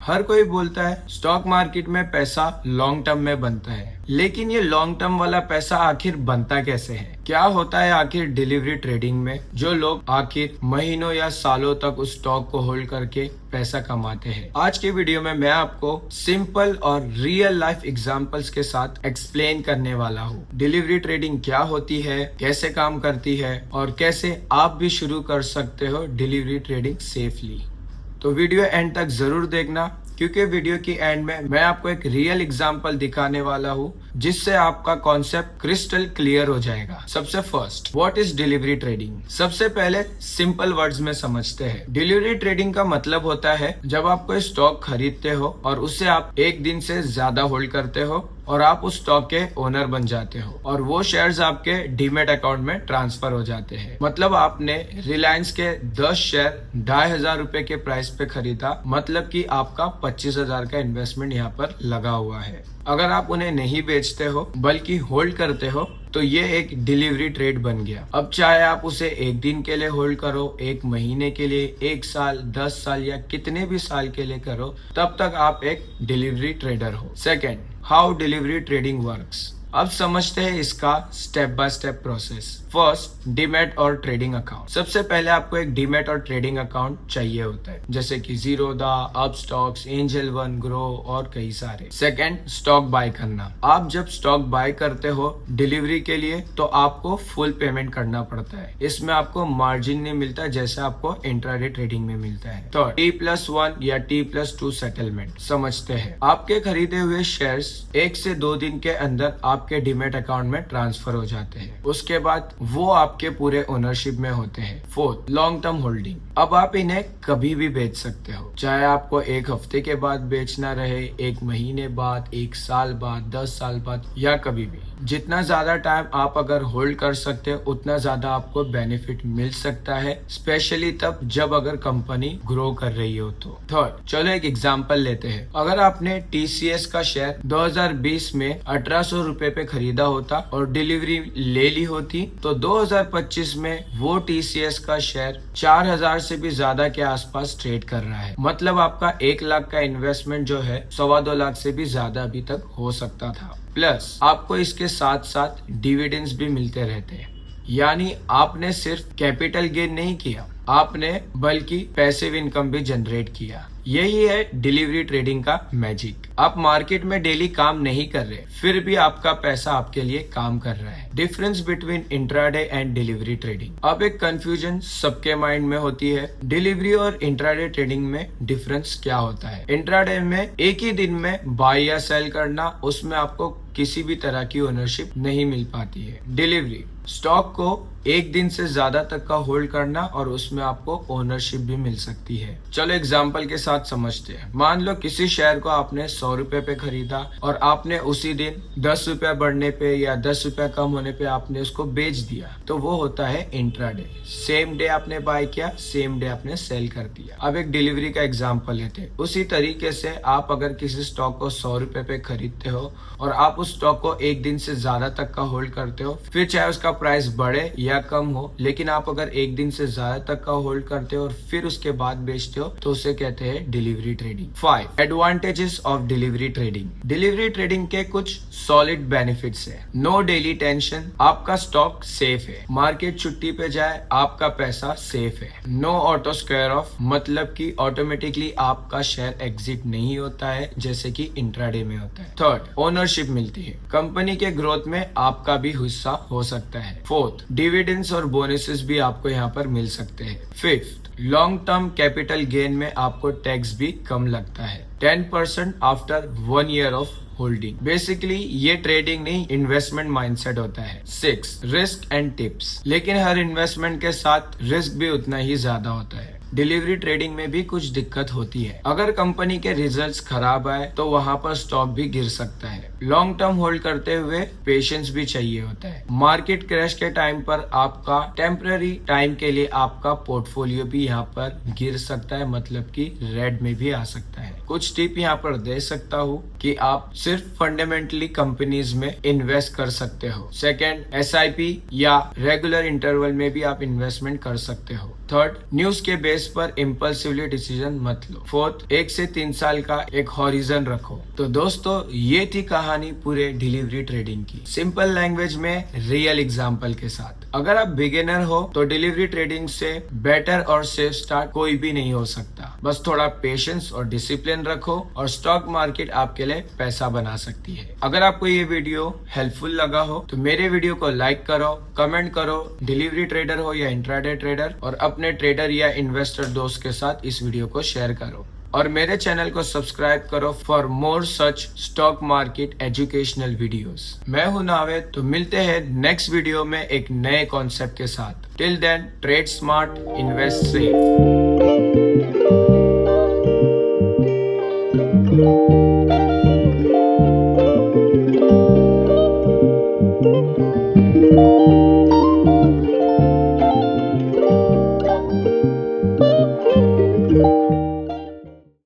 हर कोई बोलता है स्टॉक मार्केट में पैसा लॉन्ग टर्म में बनता है, लेकिन ये लॉन्ग टर्म वाला पैसा आखिर बनता कैसे है? क्या होता है आखिर डिलीवरी ट्रेडिंग में जो लोग आखिर महीनों या सालों तक उस स्टॉक को होल्ड करके पैसा कमाते हैं? आज के वीडियो में मैं आपको सिंपल और रियल लाइफ एग्जांपल्स के साथ एक्सप्लेन करने वाला हूँ। डिलीवरी ट्रेडिंग क्या होती है, कैसे काम करती है और कैसे आप भी शुरू कर सकते हो डिलीवरी ट्रेडिंग सेफली। तो वीडियो एंड तक जरूर देखना, क्योंकि वीडियो की एंड में मैं आपको एक रियल एग्जांपल दिखाने वाला हूँ जिससे आपका कॉन्सेप्ट क्रिस्टल क्लियर हो जाएगा। सबसे first, what is delivery trading? सबसे पहले सिंपल वर्ड्स में समझते हैं। डिलीवरी ट्रेडिंग का मतलब होता है जब आप कोई स्टॉक खरीदते हो और उसे आप एक दिन से ज्यादा होल्ड करते हो और आप उस स्टॉक के ओनर बन जाते हो और वो शेयर्स आपके डीमेट अकाउंट में ट्रांसफर हो जाते हैं। मतलब आपने रिलायंस के 10 शेयर 2,500 रुपए के प्राइस पे खरीदा, मतलब कि आपका 25,000 का इन्वेस्टमेंट यहाँ पर लगा हुआ है। अगर आप उन्हें नहीं बेचते हो बल्कि होल्ड करते हो तो ये एक डिलीवरी ट्रेड बन गया। अब चाहे आप उसे एक दिन के लिए होल्ड करो, एक महीने के लिए, 1 साल, 10 साल या कितने भी साल के लिए करो, तब तक आप एक डिलीवरी ट्रेडर हो। Second, how delivery trading works. अब समझते हैं इसका step by step process. First, demat और ट्रेडिंग अकाउंट। सबसे पहले आपको एक डीमैट और ट्रेडिंग अकाउंट चाहिए होता है, जैसे कि Zerodha, Upstox, angel one, grow और कई सारे। सेकंड, स्टॉक बाय करना। आप जब स्टॉक बाय करते हो डिलीवरी के लिए तो आपको फुल पेमेंट करना पड़ता है। इसमें आपको मार्जिन नहीं मिलता जैसे आपको इंट्राडे ट्रेडिंग में मिलता है। थर्ड, T+1 या T+2 सेटलमेंट। समझते हैं, आपके खरीदे हुए शेयर्स 1 से 2 दिन के अंदर आपके डीमैट अकाउंट में ट्रांसफर हो जाते हैं। उसके बाद वो आपके पूरे ओनरशिप में होते हैं। Fourth, long term holding. अब आप इन्हें कभी भी बेच सकते हो, चाहे आपको 1 हफ्ते के बाद बेचना रहे, 1 महीने बाद, 1 साल बाद, 10 साल बाद या कभी भी। जितना ज्यादा टाइम आप अगर होल्ड कर सकते हो उतना ज्यादा आपको बेनिफिट मिल सकता है, स्पेशली तब जब अगर कंपनी ग्रो कर रही हो तो। थर्ड, चलो एक एग्जांपल लेते हैं। अगर आपने TCS का शेयर 2020 में 1800 रुपए पे खरीदा होता और डिलीवरी ले ली होती तो 2025 में वो TCS का शेयर 4,000 से भी ज्यादा के आसपास ट्रेड कर रहा है। मतलब आपका 1 लाख का इन्वेस्टमेंट जो है 2.25 लाख से भी ज्यादा अभी तक हो सकता था। प्लस आपको इसके साथ साथ डिविडेंड्स भी मिलते रहते हैं। यानी आपने सिर्फ कैपिटल गेन नहीं किया, आपने बल्कि पैसिव इनकम भी जनरेट किया। यही है डिलीवरी ट्रेडिंग का मैजिक। आप मार्केट में डेली काम नहीं कर रहे, फिर भी आपका पैसा आपके लिए काम कर रहा है। Difference between intraday and delivery trading. अब एक कंफ्यूजन सबके माइंड में होती है, डिलीवरी और इंट्राडे ट्रेडिंग में डिफरेंस क्या होता है? इंट्राडे में एक ही दिन में बाय या सेल करना, उसमें आपको किसी भी तरह की ओनरशिप नहीं मिल पाती है। डिलीवरी, स्टॉक को एक दिन से ज्यादा तक का होल्ड करना और उसमें आपको ओनरशिप भी मिल सकती है। चलो एग्जांपल के साथ समझते हैं। मान लो किसी शेयर को आपने 100 रुपए पे खरीदा और आपने उसी दिन 10 रुपया बढ़ने पे या 10 रुपया कम होने पे आपने उसको बेच दिया, तो वो होता है इंट्राडे। सेम डे आपने बाय किया, सेम डे आपने सेल कर दिया। अब एक डिलीवरी का एग्जाम्पल लेते हैं। उसी तरीके से आप अगर किसी स्टॉक को 100 रुपए पे खरीदते हो और आप उस स्टॉक को एक दिन से ज्यादा तक का होल्ड करते हो, फिर चाहे उसका प्राइस बढ़े या कम हो, लेकिन आप अगर एक दिन से ज्यादा तक का होल्ड करते हो और फिर उसके बाद बेचते हो तो उसे कहते हैं delivery trading. 5 advantages of delivery trading. Delivery trading के कुछ सॉलिड बेनिफिट्स है। नो डेली टेंशन, आपका स्टॉक सेफ है। मार्केट छुट्टी पे जाए, आपका पैसा सेफ है। नो ऑटो स्क्वायर ऑफ, मतलब कि ऑटोमेटिकली आपका शेयर एग्जिट नहीं होता है जैसे कि इंट्राडे में होता है। थर्ड, ओनरशिप मिलती है। कंपनी के ग्रोथ में आपका भी हिस्सा हो सकता है। फोर्थ, डिविडेंड्स और बोनसेस भी आपको यहाँ पर मिल सकते हैं। Fifth, long term capital gain में आपको टैक्स भी कम लगता है, 10% after 1 year of holding. Basically ये ट्रेडिंग नहीं, इन्वेस्टमेंट माइंडसेट होता है। 6 रिस्क एंड टिप्स, लेकिन हर इन्वेस्टमेंट के साथ रिस्क भी उतना ही ज्यादा होता है। डिलीवरी ट्रेडिंग में भी कुछ दिक्कत होती है। अगर कंपनी के रिजल्ट्स खराब आए तो वहाँ पर स्टॉक भी गिर सकता है। लॉन्ग टर्म होल्ड करते हुए पेशेंस भी चाहिए होता है। मार्केट क्रैश के टाइम पर आपका टेम्पररी टाइम के लिए आपका पोर्टफोलियो भी यहाँ पर गिर सकता है, मतलब कि रेड में भी आ सकता है। कुछ टिप यहाँ पर दे सकता हूँ कि आप सिर्फ फंडामेंटली कंपनीज में इन्वेस्ट कर सकते हो। सेकेंड, SIP या रेगुलर इंटरवल में भी आप इन्वेस्टमेंट कर सकते हो। थर्ड, न्यूज के बेस पर इम्पल्सिवली डिसीजन मत लो। फोर्थ, 1 से 3 साल का एक हॉरिजन रखो। तो दोस्तों, ये थी कहानी पूरे डिलीवरी ट्रेडिंग की, सिंपल लैंग्वेज में रियल एग्जाम्पल के साथ। अगर आप बिगिनर हो तो डिलीवरी ट्रेडिंग से बेटर और सेफ स्टार्ट कोई भी नहीं हो सकता। बस थोड़ा पेशेंस और डिसिप्लिन रखो और स्टॉक मार्केट आपके लिए पैसा बना सकती है। अगर आपको ये वीडियो हेल्पफुल लगा हो तो मेरे वीडियो को लाइक करो, कमेंट करो, डिलीवरी ट्रेडर हो या इंट्राडे ट्रेडर, और अपने ट्रेडर या इन्वेस्टर दोस्त के साथ इस वीडियो को शेयर करो। और मेरे चैनल को सब्सक्राइब करो for more such stock market educational videos. मैं हूं नावेद, तो मिलते हैं नेक्स्ट वीडियो में एक नए कॉन्सेप्ट के साथ। Till then, trade smart, invest safe.